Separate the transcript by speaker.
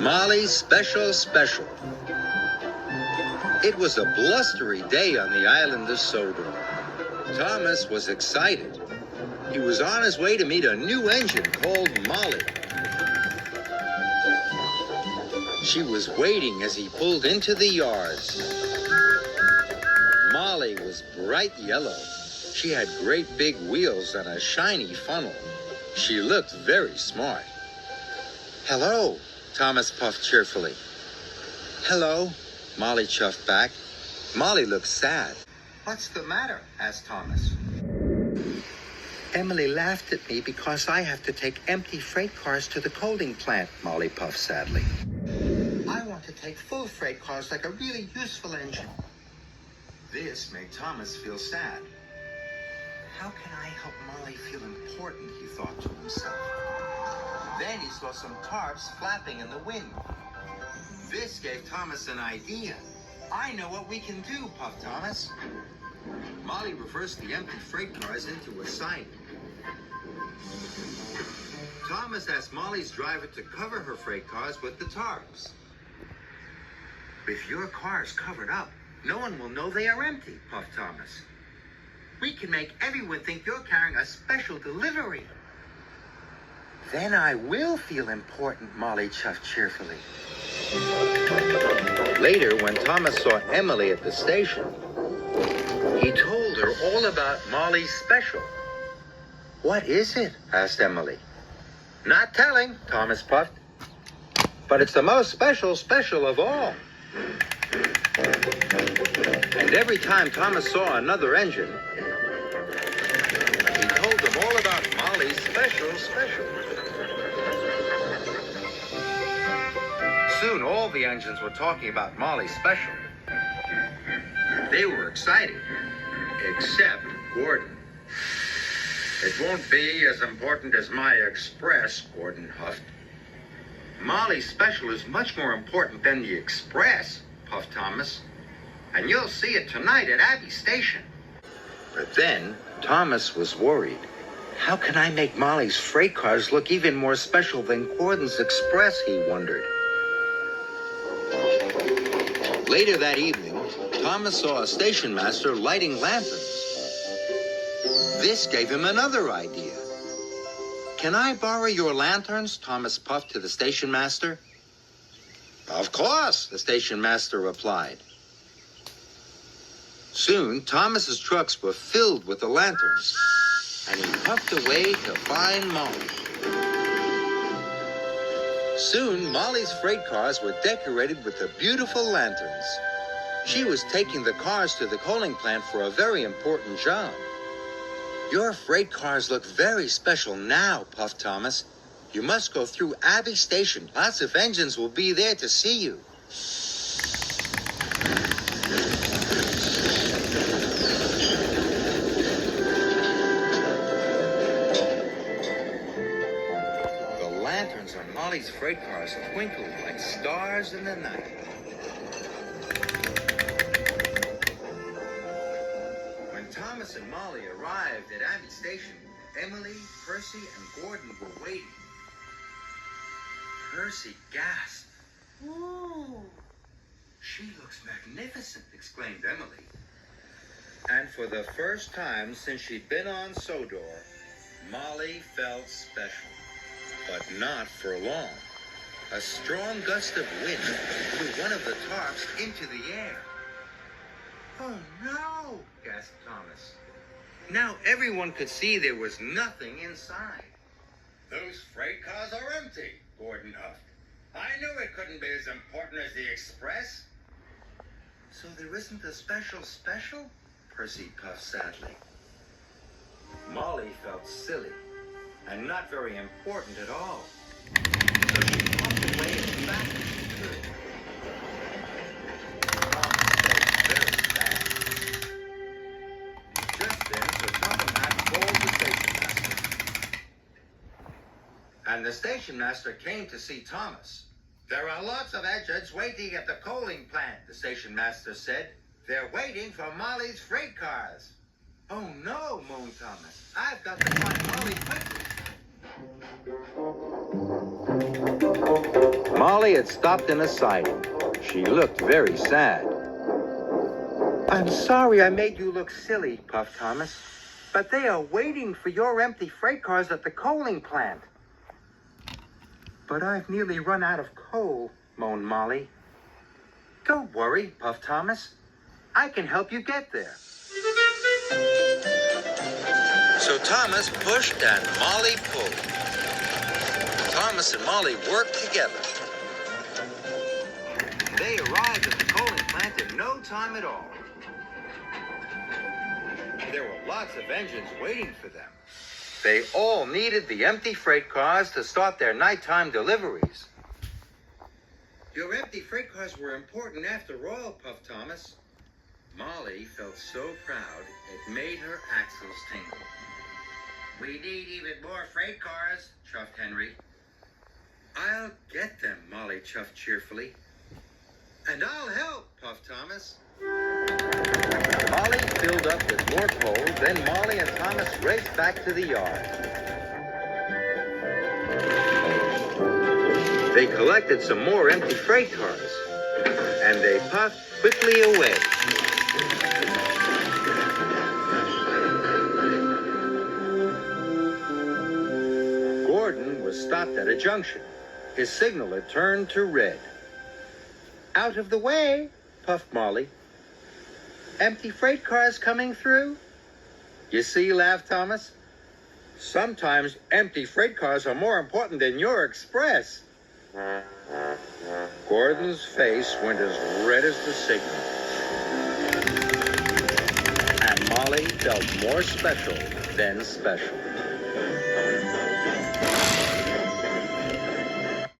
Speaker 1: Molly's Special. It was a blustery day on the island of Sodor. Thomas was excited. He was on his way to meet a new engine called Molly. She was waiting as he pulled into the yard. Molly was bright yellow. She had great big wheels and a shiny funnel. She looked very smart. "Hello," Thomas puffed cheerfully. "Hello," Molly chuffed back. Molly looked sad. "What's the matter?" asked Thomas. "Emily laughed at me because I have to take empty freight cars to the coaling plant," Molly puffed sadly. "I want to take full freight cars like a really useful engine." This made Thomas feel sad. "How can I help Molly feel important?" he thought to himself. Then he saw some tarps flapping in the wind. This gave Thomas an idea. "I know what we can do," puffed Thomas. Molly reversed the empty freight cars into a siding. Thomas asked Molly's driver to cover her freight cars with the tarps. "With your cars covered up, no one will know they are empty," puffed Thomas. "We can make everyone think you're carrying a special delivery." "Then I will feel important," Molly chuffed cheerfully. Later, when Thomas saw Emily at the station, he told her all about Molly's special. "What is it?" asked Emily. "Not telling," Thomas puffed. "But it's the most special of all." And every time Thomas saw another engine, he told them all about Molly's special. Soon all the engines were talking about Molly's special. They were excited, except Gordon. "It won't be as important as my Express," Gordon huffed. "Molly's special is much more important than the Express," puffed Thomas. "And you'll see it tonight at Abbey Station." But then Thomas was worried. How can I make Molly's freight cars look even more special than Gordon's Express, he wondered. Later that evening, Thomas saw a station master lighting lanterns. This gave him another idea. "Can I borrow your lanterns?" Thomas puffed to the station master. "Of course," the station master replied. Soon, Thomas's trucks were filled with the lanterns, and he puffed away to find Molly. Soon, Molly's freight cars were decorated with the beautiful lanterns. She was taking the cars to the coaling plant for a very important job. "Your freight cars look very special now," puffed Thomas. "You must go through Abbey Station. Lots of engines will be there to see you." The lanterns on Molly's freight cars twinkled like stars in the night. When Thomas and Molly arrived at Abbey Station, Emily, Percy, and Gordon were waiting. Percy gasped. "Ooh, she looks magnificent," exclaimed Emily. And for the first time since she'd been on Sodor, Molly felt special. But not for long. A strong gust of wind blew one of the tarps into the air. "Oh no," gasped Thomas. Now everyone could see there was nothing inside. "Those freight cars are empty," Gordon huffed. "I knew it couldn't be as important as the Express." "So there isn't a special?" Percy puffed sadly. Molly felt silly and not very important at all. So she puffed away as fast as she could. Thomas felt very bad. Just then, Sir Topham called the station master. And the station master came to see Thomas. "There are lots of engines waiting at the coaling plant," the station master said. "They're waiting for Molly's freight cars." "Oh no," moaned Thomas. "I've got to find Molly quickly." Molly had stopped in a siding. She looked very sad. I'm sorry I made you look silly, Puff Thomas, but they are waiting for your empty freight cars at the coaling plant. But I've nearly run out of coal, moaned Molly. Don't worry, Puff Thomas. I can help you get there. So Thomas pushed and Molly pulled. Thomas and Molly worked together. They arrived at the coaling plant in no time at all. There were lots of engines waiting for them. They all needed the empty freight cars to start their nighttime deliveries. Your empty freight cars were important after all, Puff Thomas. Molly felt so proud it made her axles tingle. We need even more freight cars, chuffed Henry. I'll get them, Molly chuffed cheerfully. And I'll help, Puff Thomas. Molly filled up with more coal, then Molly and Thomas raced back to the yard. They collected some more empty freight cars, and they puffed quickly away. Gordon was stopped at a junction. His signal had turned to red. Out of the way, puffed Molly. Empty freight cars coming through? You see, laughed Thomas. Sometimes empty freight cars are more important than your express. Gordon's face went as red as the signal. And Molly felt more special than special.